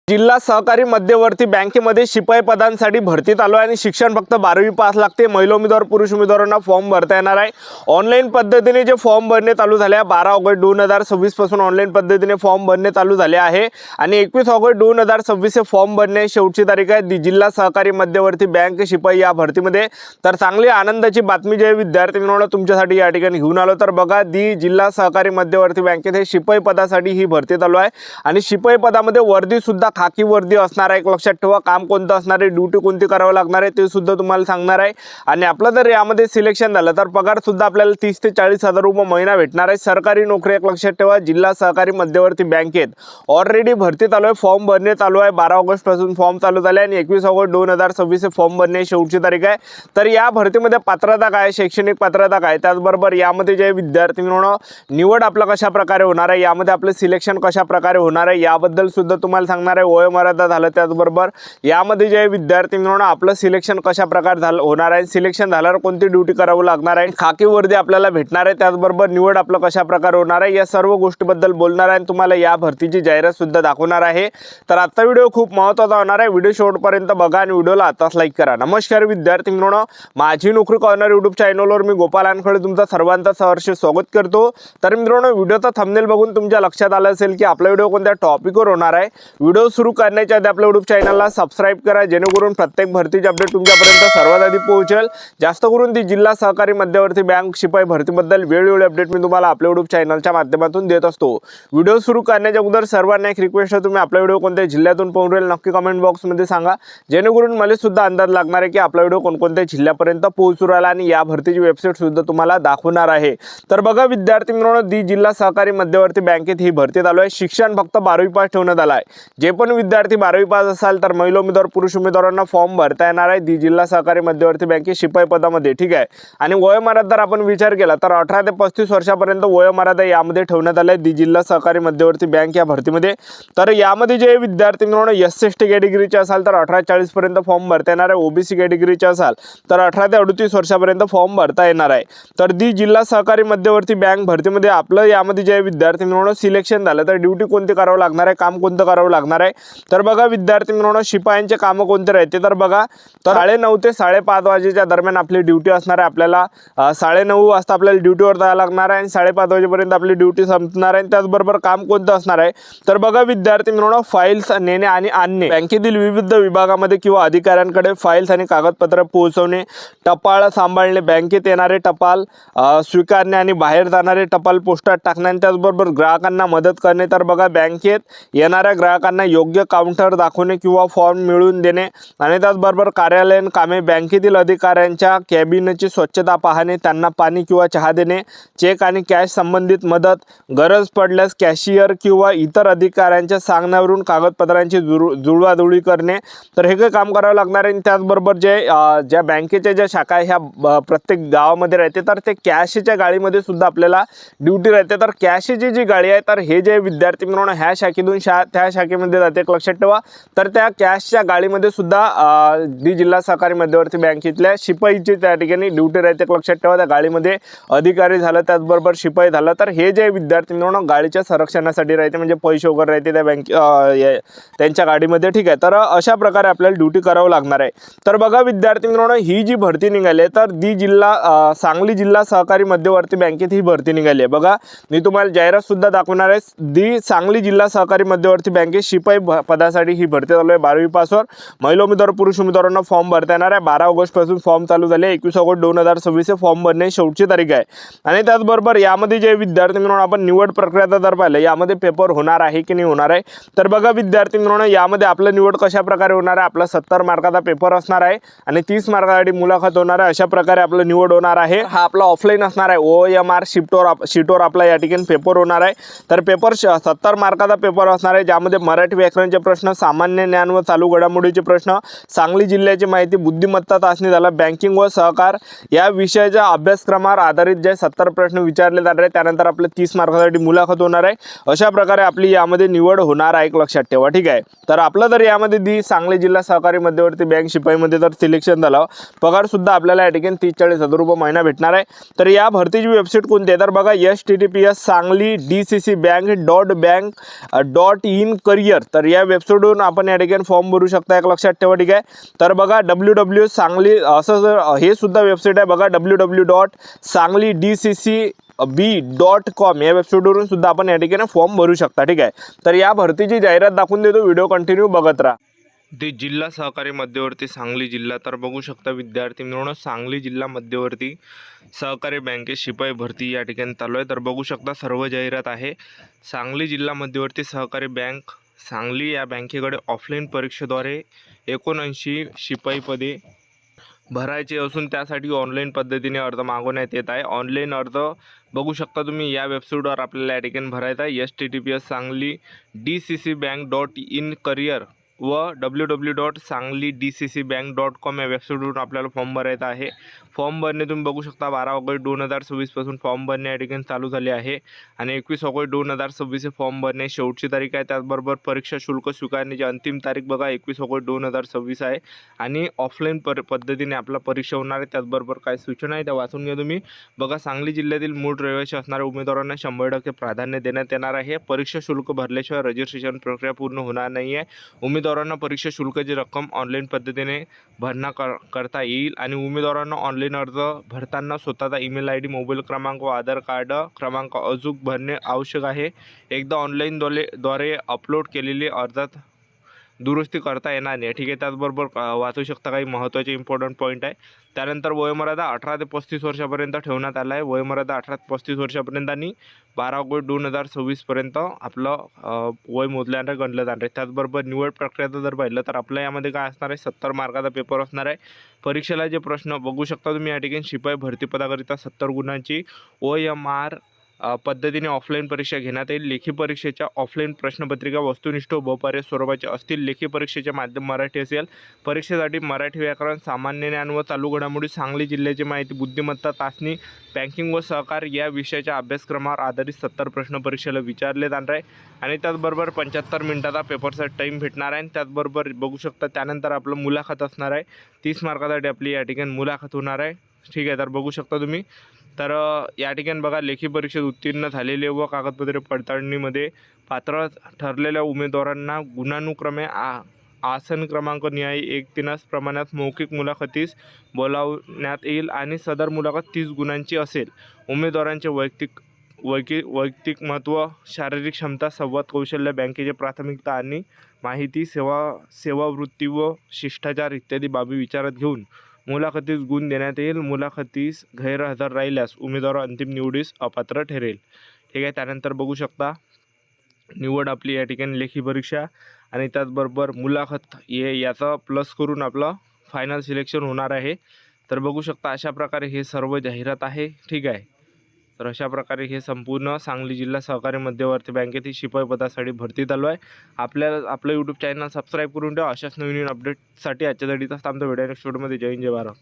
जिल्हा सहकारी मध्यवर्ती बँकेमध्ये शिपाई पदांसाठी भरतीत आलो आहे आणि शिक्षण फक्त 12वी पास लागते। महिला उमेदवार पुरुष उमेदवारांना फॉर्म भरता येणार आहे। ऑनलाईन पद्धतीने जे फॉर्म भरणे चालू झाले आहे 12 ऑगस्ट 2026 पासून ऑनलाईन पद्धतीने फॉर्म भरणे चालू झाले आहे आणि 21 ऑगस्ट 2026 हे फॉर्म भरणे शेवटची तारीख आहे। जिल्हा सहकारी मध्यवर्ती बँक शिपाई या भरतीमध्ये तर चांगली आनंदाची बातमी जे विद्यार्थी मित्रांनो तुमच्यासाठी या ठिकाणी घेऊन आलो। तर बघा जिल्हा सहकारी मध्यवर्ती बँकेत हे शिपाई पदासाठी ही भरती चालू आहे आणि शिपाई पदामध्ये वर्दी सुद्धा खाकी वर्दी असणार आहे। एक लक्षात ठेवा, काम कोणतं असणार आहे, ड्यूटी कोणती करावी लागणार आहे ते सुद्धा तुम्हाला सांगणार आहे। आणि आपलं जर यामध्ये सिलेक्शन झालं तर पगार सुद्धा आपल्याला 30 ते 40 हजार रुपये महिना भेटणार आहे। सरकारी नोकरी एक लक्षात ठेवा, जिल्हा सहकारी मध्यवर्ती बँकेत ऑलरेडी भरती चालू आहे, फॉर्म भरणे चालू आहे। 12 ऑगस्ट पासून फॉर्म चालू झाले आणि 21 ऑगस्ट 2026 हे फॉर्म भरणे शेवटची तारीख आहे। तर या भरतीमध्ये पात्रता काय, शैक्षणिक पात्रता काय, त्याचबरोबर यामध्ये जे विद्यार्थी मित्रांनो निवड आपला कशा प्रकारे होणार आहे, यामध्ये आपले सिलेक्शन कशा प्रकारे होणार आहे याबद्दल सुद्धा तुम्हाला सांगणार आहे। वयोमर्यादा झालं, त्याचबरोबर यामध्ये जे विद्यार्थी मित्रांनो आपलं सिलेक्शन कशा प्रकारे होणार आहे, सिलेक्शन झाल्यावर कोणती ड्यूटी करावी लागणार आहे, खाकी वर्दी आपल्याला भेटणार आहे, त्याचबरोबर निवड आपलं कशा प्रकारे होणार आहे या सर्व गोष्टीबद्दल बोलणार आहे आणि तुम्हाला या भरतीची जाहिरात सुद्धा दाखवणार आहे। तर आजचा व्हिडिओ खूप महत्त्वाचा होणार आहे, व्हिडिओ शेवटपर्यंत बघा आणि व्हिडिओला आताच लाईक करा। नमस्कार विद्यार्थी मित्रांनो, माझी नोकरी कॉर्नर यूट्यूब चॅनलवर मी गोपाल अनखळे तुमचं सर्वांचं सहर्ष स्वागत करतो। तर मित्रांनो व्हिडिओचा थंबनेल बघून तुमच्या लक्षात आलं असेल की आपला व्हिडिओ कोणत्या टॉपिकवर होणार आहे। व्हिडिओ सुरू करण्याच्या आधी आपल्या यूट्यूब चॅनलला सबस्क्राइब करा जेणेकरून प्रत्येक भरतीची अपडेट तुमच्यापर्यंत सर्वात आधी पोहोचेल। जास्त करून ती जिल्हा सहकारी मध्यवर्ती बँक शिपाई भरतीबद्दल वेळोवेळी अपडेट मी तुम्हाला आपल्या यूट्यूब चॅनलच्या माध्यमातून देत असतो। व्हिडिओ सुरू करण्याच्या अगोदर सर्वांना एक रिक्वेस्ट आहे, तुम्ही आपला व्हिडिओ कोणत्या जिल्ह्यातून पाहून राहिले नक्की कमेंट बॉक्समध्ये सांगा जेणेकरून मला सुद्धा अंदाज लागणार आहे की आपला व्हिडिओ कोणकोणत्या जिल्ह्यापर्यंत पोहोचू राहिला आणि या भरतीची वेबसाईट सुद्धा तुम्हाला दाखवणार आहे। तर बघा विद्यार्थी मित्रांनो जिल्हा सहकारी मध्यवर्ती बँकेत ही भरती चालू आहे। शिक्षण फक्त 12वी पास ठेवण्यात आलं आहे। जे पण विद्यार्थी 12वी पास असाल तर महिला उमेदवार पुरुष उमेदवारांना फॉर्म भरता येणार आहे जिल्हा सहकारी मध्यवर्ती बँकेत शिपाई पदामध्ये, ठीक आहे। आणि वयोमर्यादा जर आपण विचार केला तर 18 ते 35 वर्षापर्यंत वयोमर्यादा यामध्ये ठेवण्यात आली आहे जिल्हा सहकारी मध्यवर्ती बँक या भरतीमध्ये। तर यामध्ये जे विद्यार्थी मित्रांनो SC कॅटेगरीचे असाल तर 18 ते 40 पर्यंत फॉर्म भरता येणार आहे। OBC कॅटेगरीचे असाल तर 18 ते 38 वर्षापर्यंत फॉर्म भरता येणार आहे। तर जिल्हा सहकारी मध्यवर्ती बँक भरतीमध्ये आपलं यामध्ये जे विद्यार्थी मित्रांनो सिलेक्शन झालं तर ड्यूटी कोणती करावं लागणार आहे, काम कोणतं करावं लागणार आहे। तर बघा विद्यार्थी मित्रांनो शिपायांचे कामं कोणते राहते तर बघा तर 9:30 ते 5:30 वाजेच्या दरम्यान आपली ड्यूटी असणार आहे। आपल्याला 9:30 वाजता आपल्याला ड्यूटीवर जायला लागणार आहे आणि 5:30 वाजेपर्यंत आपली ड्यूटी संपणार आहे। त्याचबरोबर काम कोणतं असणार आहे तर बघा विद्यार्थी मित्रांनो फाईल्स नेणे आणि आणणे, बँकेतील विविध विभागामध्ये किंवा अधिकाऱ्यांकडे फाईल्स आणि कागदपत्र पोहोचवणे, टपाल सांभाळणे, बँकेत येणारे टपाल स्वीकारणे आणि बाहेर जाणारे टपाल पोस्टात टाकणे, त्याचबरोबर ग्राहकांना मदत करणे। तर बघा बँकेत येणाऱ्या ग्राहकांना योग्य काउंटर दाखवणे किंवा फॉर्म मिळवून देणे आणि त्याचबरोबर कार्यालयीन कामे, बँकेतील अधिकाऱ्यांच्या कॅबिनची स्वच्छता पाहणे, त्यांना पाणी किंवा चहा देणे, चेक आणि कॅश संबंधित मदत, गरज पडल्यास कॅशियर किंवा इतर अधिकाऱ्यांच्या सांगण्यावरून कागदपत्रांची जुळवाजुळवी करणे। तर हे काही काम करावं लागणार आहे। त्याचबरोबर ज्या बँकेच्या ज्या शाखा ह्या प्रत्येक गावामध्ये राहते तर ते कॅशच्या गाडीमध्ये सुद्धा आपल्याला ड्यूटी राहते। तर कॅशची जी गाडी आहे तर हे जे विद्यार्थी मित्रांनो ह्या शाखेतून त्या शाखेमध्ये जाते एक लक्षात ठेवा। तर त्या कॅशच्या गाडीमध्ये सुद्धा जिल्हा सहकारी मध्यवर्ती बँकेतल्या शिपाईची त्या ठिकाणी ड्यूटी राहते एक लक्षात ठेवा। त्या गाडीमध्ये अधिकारी झालं त्याचबरोबर शिपाई झालं तर हे जे विद्यार्थी मित्रांनो गाडीच्या संरक्षणासाठी राहते म्हणजे पैसे वगैरे राहते त्या त्यांच्या गाडीमध्ये, ठीक आहे। तर अशा प्रकारे आपल्याला ड्यूटी करावं लागणार आहे। तर बघा विद्यार्थी मित्रांनो ही जी भरती निघाली आहे तर सांगली जिल्हा सहकारी मध्यवर्ती बँकेत ही भरती निघाली आहे। बघा मी तुम्हाला जाहिरात सुद्धा दाखवणार आहे। सांगली जिल्हा सहकारी मध्यवर्ती बँकेत शिपाई पदासाठी ही भरती चालू आहे। 12वी पासवर महिला उमेदवार पुरुष उमेदवारांना फॉर्म भरता येणार आहे। 12 ऑगस्ट पासून फॉर्म चालू झाले, 21 ऑगस्ट 2026 फॉर्म भरणे शेवटची तारीख आहे। आणि त्याचबरोबर यामध्ये जे विद्यार्थी मित्रांनो आपण निवड प्रक्रिया जर पाहिलं यामध्ये पेपर होणार आहे की नाही होणार आहे तर बघा विद्यार्थी मित्रांनो यामध्ये आपलं निवड कशा प्रकारे होणार आहे। आपला 70 मार्काचा पेपर असणार आहे आणि 30 मार्कासाठी मुलाखत होणार आहे। अशा प्रकारे आपलं निवड होणार आहे। हा आपला ऑफलाईन असणार आहे। OMR शीटवर आपला या ठिकाणी पेपर होणार आहे। तर पेपर 70 मार्काचा पेपर असणार आहे ज्यामध्ये मराठी व्याकरणचे प्रश्न, सामान्य ज्ञान व चालू घडामोडीचे प्रश्न, सांगली जिल्ह्याची माहिती, बुद्धिमत्ता चाचणी झाला, बँकिंग व सहकार या विषयाच्या अभ्यासक्रमावर आधारित जे 70 प्रश्न विचारले जाणार आहे। त्यानंतर आपले 30 मार्कासाठी मुलाखत होणार आहे। अशा प्रकारे आपली यामध्ये निवड होणार आहे एक लक्षात ठेवा, ठीक आहे। तर आपलं जर यामध्ये सांगली जिल्हा सहकारी मध्यवर्ती बँक शिपाईमध्ये जर सिलेक्शन झालं पगार सुद्धा आपल्याला या ठिकाणी 30-40 हजार रुपये महिना भेटणार आहे। तर या भरतीची वेबसाईट कोणती आहे तर बघा https sangli dcc bank.bank.in career। तर तर या वेबसाईटवरून आपण या ठिकाणी फॉर्म भरू शकता, एक लक्षात ठेवा, ठीक आहे. तर बघा www.sangli असं जर हे सुद्धा वेबसाईट आहे बघा, www.sanglidcc.b.com या वेबसाईटवरून सुद्धा आपण या ठिकाणी फॉर्म भरू शकता, ठीक आहे. तर या भरतीची जाहिरात दाखवून देतो, व्हिडिओ कंटिन्यू बघत राहा. ते जिल्हा सहकारी मध्यवर्ती सांगली जिल्हा. तर बघू शकता विद्यार्थी मित्रांनो, सांगली जिल्हा मध्यवर्ती सहकारी बँकेत शिपाई भरती या ठिकाणी चालू आहे. तर बघू शकता सर्व जाहिरात आहे. सांगली जिल्हा मध्यवर्ती सहकारी बँक सांगली या बँकेकडे ऑफलाईन परीक्षेद्वारे 79 शिपाई पदे भरायचे असून त्यासाठी ऑनलाईन पद्धतीने अर्ज मागवण्यात येत आहे. ऑनलाईन अर्ज बघू शकता तुम्ही या वेबसाईटवर आपल्याला या ठिकाणी भरायचा आहे. https sanglidccbank.in करिअर व www.sanglidccbank.com या वेबसाईटवरून आपल्याला फॉर्म भरायचा आहे. फॉर्म भरणे तुम्ही बघू शकता 12 ऑगस्ट 2026 पासून फॉर्म भरणे या ठिकाणी चालू झाले आहे आणि 21 ऑगस्ट 2026 हे फॉर्म भरणे शेवटची तारीख आहे. त्याचबरोबर परीक्षा शुल्क स्वीकारण्याची अंतिम तारीख बघा 21 ऑगस्ट 2026 आहे आणि ऑफलाईन पद्धतीने आपला परीक्षा होणार आहे. त्याचबरोबर काय सूचना आहे त्या वाचून घ्या तुम्ही. बघा, सांगली जिल्ह्यातील मूळ रहिवासी असणाऱ्या उमेदवारांना 100% प्राधान्य देण्यात येणार आहे. परीक्षा शुल्क भरल्याशिवाय रजिस्ट्रेशन प्रक्रिया पूर्ण होणार नाही आहे. उमेदवारांना परीक्षा शुल्काची रक्कम ऑनलाईन पद्धतीने भरणा करता येईल आणि उमेदवारांना ऑनलाईन अर्ज भरताना स्वतःचा ईमेल ID, मोबाईल क्रमांक व आधार कार्ड क्रमांक अचूक भरणे आवश्यक आहे. एकदा ऑनलाईन द्वारे अपलोड केलेली अर्जात दुरुस्ती करता येणार नाही, ठीक आहे. त्याचबरोबर वाचू शकता काही महत्त्वाचे इम्पॉर्टंट पॉईंट आहे. त्यानंतर वयोमर्यादा 18 ते 35 वर्षापर्यंत ठेवण्यात आला आहे. वयोमर्यादा 18 ते 35 वर्षापर्यंत आणि 12 ऑगस्ट 2026 पर्यंत आपलं वय मोजल्यानंतर गणलं जाणार आहे. त्याचबरोबर निवड प्रक्रियाचं जर पाहिलं तर आपल्या यामध्ये काय असणार आहे, 70 मार्काचा पेपर असणार आहे. परीक्षेला जे प्रश्न बघू शकता तुम्ही या ठिकाणी, शिपाई भरती पदाकरिता 70 गुणांची OMR पद्धतीने ऑफलाईन परीक्षा घेण्यात येईल. लेखी परीक्षेच्या ऑफलाईन प्रश्नपत्रिका वस्तुनिष्ठ व बपर्याय स्वरूपाचे असतील. लेखी परीक्षेचे माध्यम मराठी असेल. परीक्षेसाठी मराठी व्याकरण, सामान्य ज्ञान व चालू घडामोडी, सांगली जिल्ह्याची माहिती, बुद्धिमत्ता चाचणी, बँकिंग व सहकार या विषयाच्या अभ्यासक्रमावर आधारित 70 प्रश्न परीक्षेला विचारले जाणार आहे आणि त्याचबरोबर 75 मिनिटाचा पेपरचा टाईम भेटणार आहे. आणि त्याचबरोबर बघू शकता त्यानंतर आपलं मुलाखत असणार आहे. 30 मार्कासाठी आपली या ठिकाणी मुलाखत होणार आहे, ठीक आहे. तर बघू शकता तुम्ही. तर या ठिकाणी बघा, लेखी परीक्षेत उत्तीर्ण झालेले व कागदपत्रे पडताळणीमध्ये पात्र ठरलेल्या उमेदवारांना गुणानुक्रमे आसन क्रमांक न्याय 1/3 प्रमाणात मौखिक मुलाखतीस बोलावण्यात येईल आणि सदर मुलाखत 30 गुणांची असेल. उमेदवारांचे वैयक्तिक महत्त्व, शारीरिक क्षमता, संवाद कौशल्य, बँकेची प्राथमिकता आणि माहिती, सेवावृत्ती व शिष्टाचार इत्यादी बाबी विचारात घेऊन मुलाखतीस गुण देण्यात येईल. मुलाखतीस गैरहजर राहिल्यास उमेदवार अंतिम निवडीस अपात्र ठरेल, ठीक आहे. त्यानंतर बघू शकता निवड आपली या ठिकाणी लेखी परीक्षा आणि त्याचबरोबर मुलाखत याचा प्लस करून आपलं फायनल सिलेक्शन होणार आहे. तर बघू शकता अशा प्रकारे हे सर्व जाहिरात आहे, ठीक आहे. तर अशा प्रकारे हे संपूर्ण सांगली जिल्हा सहकारी मध्यवर्ती बँकेतील शिपाई पदासाठी भरती चालू आहे. आपलं यूट्यूब चॅनल सबस्क्राईब करून ठेवा. अशाच नवीन अपडेटसाठी आजच्या घडीचा आमचा व्हिडिओ नेक्स्ट व्हिडिओमध्ये. जय हिंद, जय भारत.